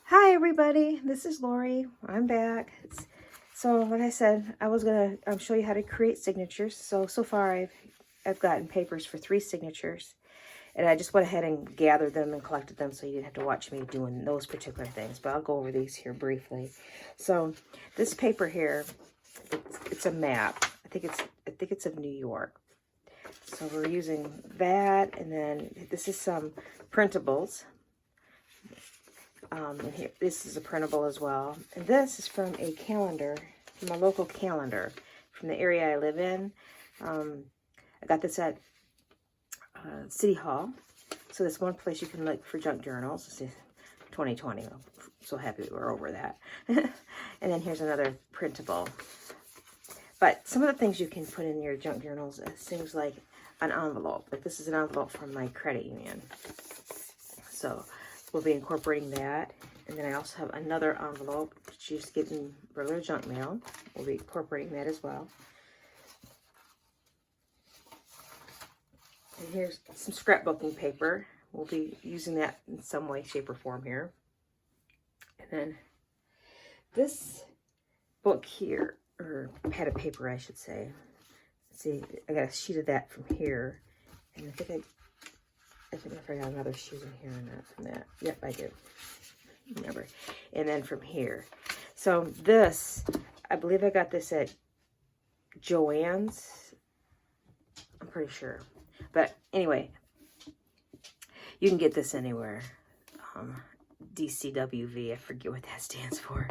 Hi everybody, this is Lori. I'm back. So like I said, I was gonna show you how to create signatures. So far I've gotten papers for 3 signatures, and I just went ahead and gathered them and collected them so you didn't have to watch me doing those particular things. But I'll go over these here briefly. So this paper here, it's a map. I think it's of New York. So we're using that, and then this is some printables. And here, this is a printable as well. And this is from a calendar, from a local calendar, from the area I live in. I got this at City Hall. So that's one place you can look for junk journals. This is 2020. I'm so happy that we're over that. And then here's another printable. But some of the things you can put in your junk journals is things like an envelope. Like this is an envelope from my credit union. So we'll be incorporating that. And then I also have another envelope, just getting regular junk mail. We'll be incorporating that as well. And here's some scrapbooking paper. We'll be using that in some way, shape, or form here. And then this book here, or pad of paper, I should say. Let's see, I got a sheet of that from here. And I think if I got another sheet in here or not from that. Yep, I do. Remember. And then from here. So this, I believe I got this at Joann's. I'm pretty sure. But anyway, you can get this anywhere. DCWV, I forget what that stands for.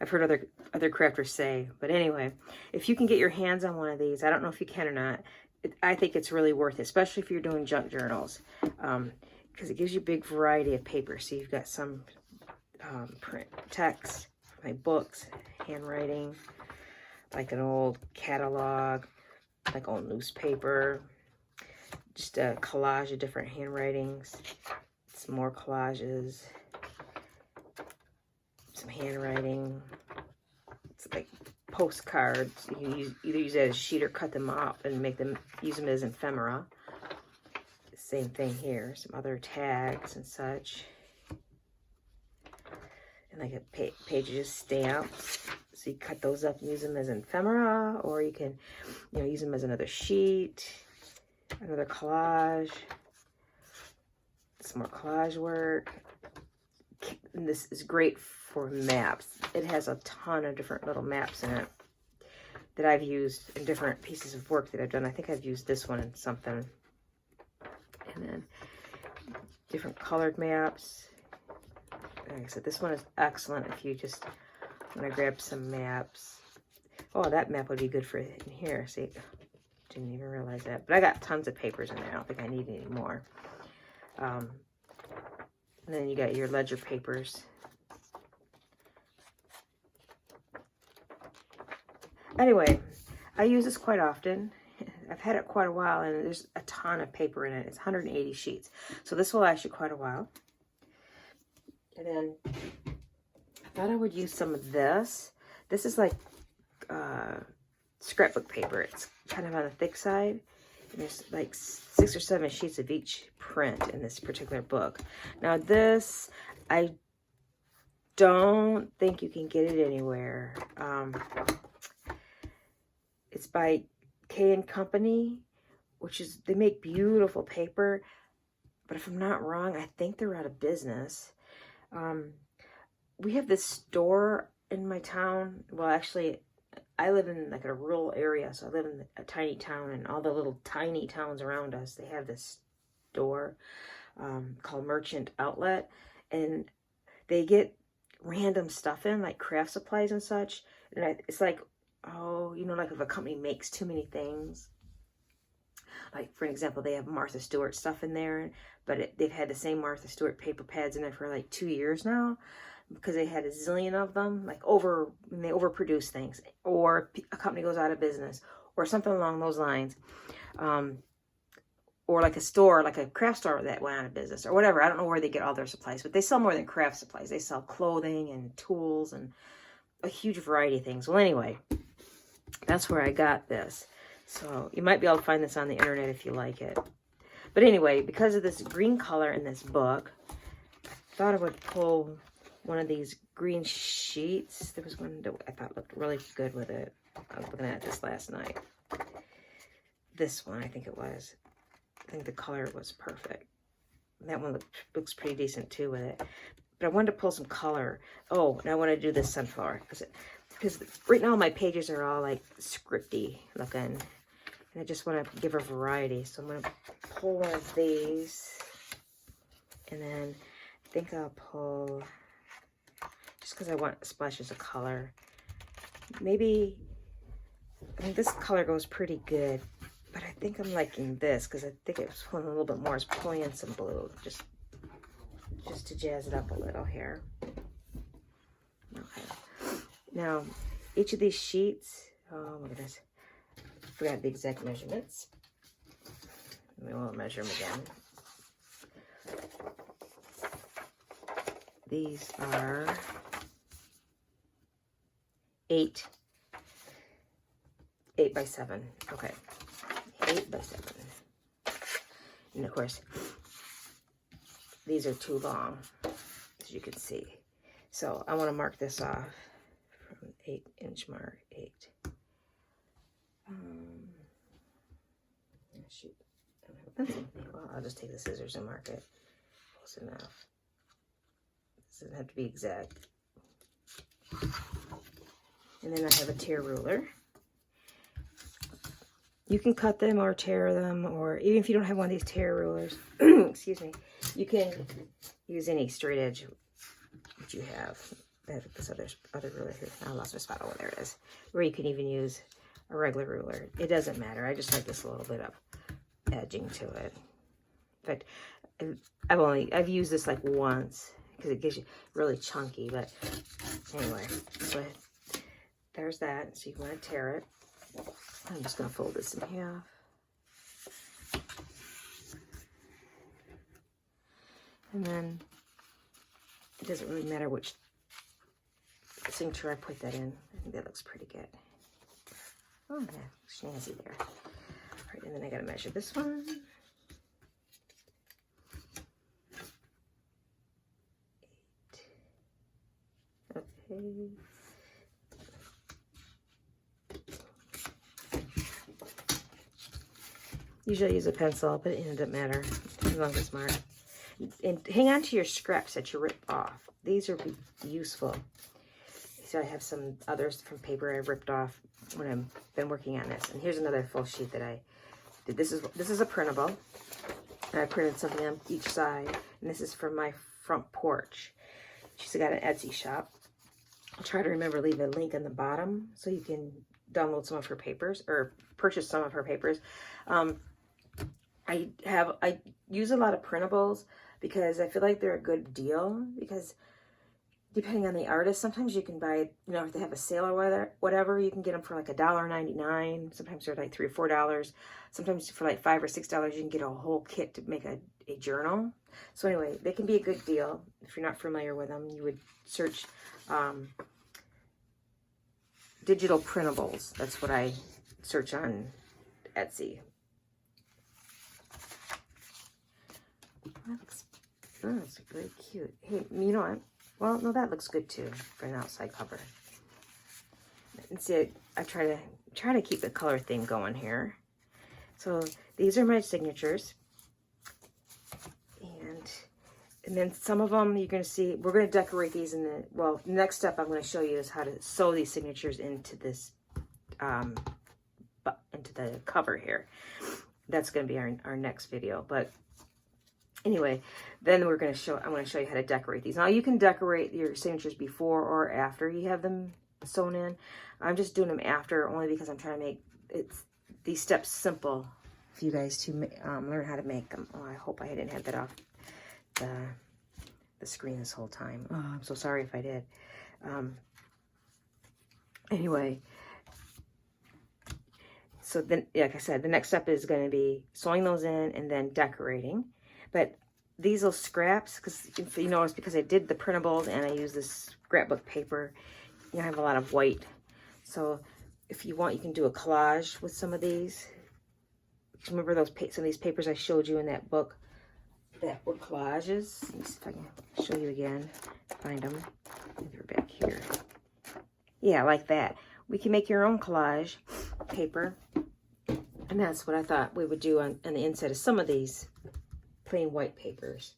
I've heard other crafters say. But anyway, if you can get your hands on one of these, I don't know if you can or not, I think it's really worth it, especially if you're doing junk journals, because it gives you a big variety of paper. So you've got some print text, my books, handwriting, like an old catalog, like old newspaper, just a collage of different handwritings, some more collages, some handwriting. It's like postcards. You can either use it as a sheet or cut them up and use them as ephemera. Same thing here. Some other tags and such. And like a page of stamps. So you cut those up and use them as ephemera, or you can, use them as another sheet, another collage, some more collage work. And this is great for maps. It has a ton of different little maps in it that I've used in different pieces of work that I've done. I think I've used this one in something. And then different colored maps. Like I said, this one is excellent if you just want to grab some maps. Oh, that map would be good for in here. See, didn't even realize that. But I got tons of papers in there. I don't think I need any more. And then you got your ledger papers. Anyway, I use this quite often. I've had it quite a while, and there's a ton of paper in it. It's 180 sheets. So this will last you quite a while. And then I thought I would use some of this. This is like scrapbook paper. It's kind of on the thick side. And there's like 6 or 7 sheets of each print in this particular book. Now this, I don't think you can get it anywhere. It's by K & Company, they make beautiful paper. But if I'm not wrong, I think they're out of business. We have this store in my town. Well, actually, I live in like a rural area, so I live in a tiny town, and all the little tiny towns around us, they have this store called Merchant Outlet, and they get random stuff in, like craft supplies and such, and it's like, oh, like if a company makes too many things, like for example, they have Martha Stewart stuff in there, but they've had the same Martha Stewart paper pads in there for like 2 years now, because they had a zillion of them, they overproduce things, or a company goes out of business, or something along those lines, or like a store, like a craft store that went out of business, or whatever. I don't know where they get all their supplies, but they sell more than craft supplies. They sell clothing and tools and a huge variety of things. Well, anyway, that's where I got this. So you might be able to find this on the internet if you like it. But anyway, because of this green color in this book, I thought I would pull one of these green sheets. There was one that I thought looked really good with it. I was looking at this last night. This one, I think it was. I think the color was perfect. That one looks pretty decent too with it. But I wanted to pull some color. Oh, and I want to do this sunflower. Because right now my pages are all like scripty looking. And I just want to give her variety. So I'm going to pull one of these. And then I think I'll pull, just because I want splashes of color. Maybe, I mean, this color goes pretty good. But I think I'm liking this because I think it was pulling a little bit more. It's pulling in some blue. Just to jazz it up a little here. Okay. Now, each of these sheets, oh my goodness. Forgot the exact measurements. We won't measure them again. These are 8 by 7. Okay, 8 by 7. And of course, these are too long, as you can see. So I want to mark this off from 8-inch mark. 8. Shoot, I don't have a pencil. Well, I'll just take the scissors and mark it close enough. This doesn't have to be exact. And then I have a tear ruler. You can cut them or tear them, or even if you don't have one of these tear rulers, excuse me, you can use any straight edge that you have. I have this other ruler here. I lost my spot. Oh, there it is. Or you can even use a regular ruler. It doesn't matter. I just like this little bit of edging to it. In fact, I've used this like once because it gives you really chunky, but anyway, so there's that. So you want to tear it. I'm just going to fold this in half. And then it doesn't really matter which signature I put that in. I think that looks pretty good. Oh, yeah, snazzy there. All right, and then I got to measure this one. 8. Okay. Usually I use a pencil, but it doesn't matter as long as it's marked. And hang on to your scraps that you rip off. These are useful. So I have some others from paper I ripped off when I've been working on this. And here's another full sheet that I did. This is a printable. And I printed something on each side. And this is from my front porch. She's got an Etsy shop. I'll try to remember to leave a link on the bottom so you can download some of her papers or purchase some of her papers. I use a lot of printables because I feel like they're a good deal, because depending on the artist, sometimes you can buy, you know, if they have a sale or whatever, you can get them for like $1.99. Sometimes they're like $3 or $4. Sometimes for like $5 or $6, you can get a whole kit to make a journal. So anyway, they can be a good deal. If you're not familiar with them, you would search digital printables. That's what I search on Etsy. That looks very cute. Hey, you know what? Well, no, that looks good too for an outside cover. And see, I try to keep the color theme going here. So these are my signatures, and then some of them you're going to see. We're going to decorate these in the next step. I'm going to show you is how to sew these signatures into this into the cover here. That's going to be our next video, but. Anyway, then I'm going to show you how to decorate these. Now you can decorate your signatures before or after you have them sewn in. I'm just doing them after only because I'm trying to make these steps simple for you guys to learn how to make them. Oh, I hope I didn't have that off the screen this whole time. Oh, I'm so sorry if I did. Anyway, so then, like I said, the next step is going to be sewing those in and then decorating. But these little scraps, because you notice, because I did the printables and I use this scrapbook paper, you know, I have a lot of white. So if you want, you can do a collage with some of these. Remember those some of these papers I showed you in that book that were collages. Let me see if I can show you again. Find them. They're back here. Yeah, like that. We can make your own collage paper. And that's what I thought we would do on the inside of some of these plain white papers.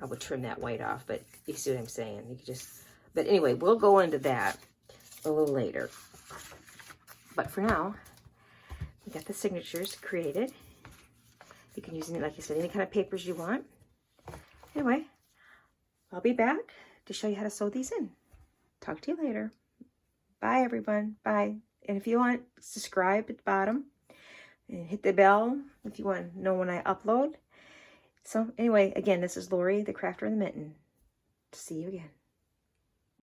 I would trim that white off, but you see what I'm saying. You could just, but anyway, we'll go into that a little later. But for now, we got the signatures created. You can use, like I said, any kind of papers you want. Anyway, I'll be back to show you how to sew these in. Talk to you later. Bye, everyone. Bye. And if you want, subscribe at the bottom and hit the bell if you want to know when I upload. So anyway, again, this is Lori, the Crafter in the Mitten. See you again.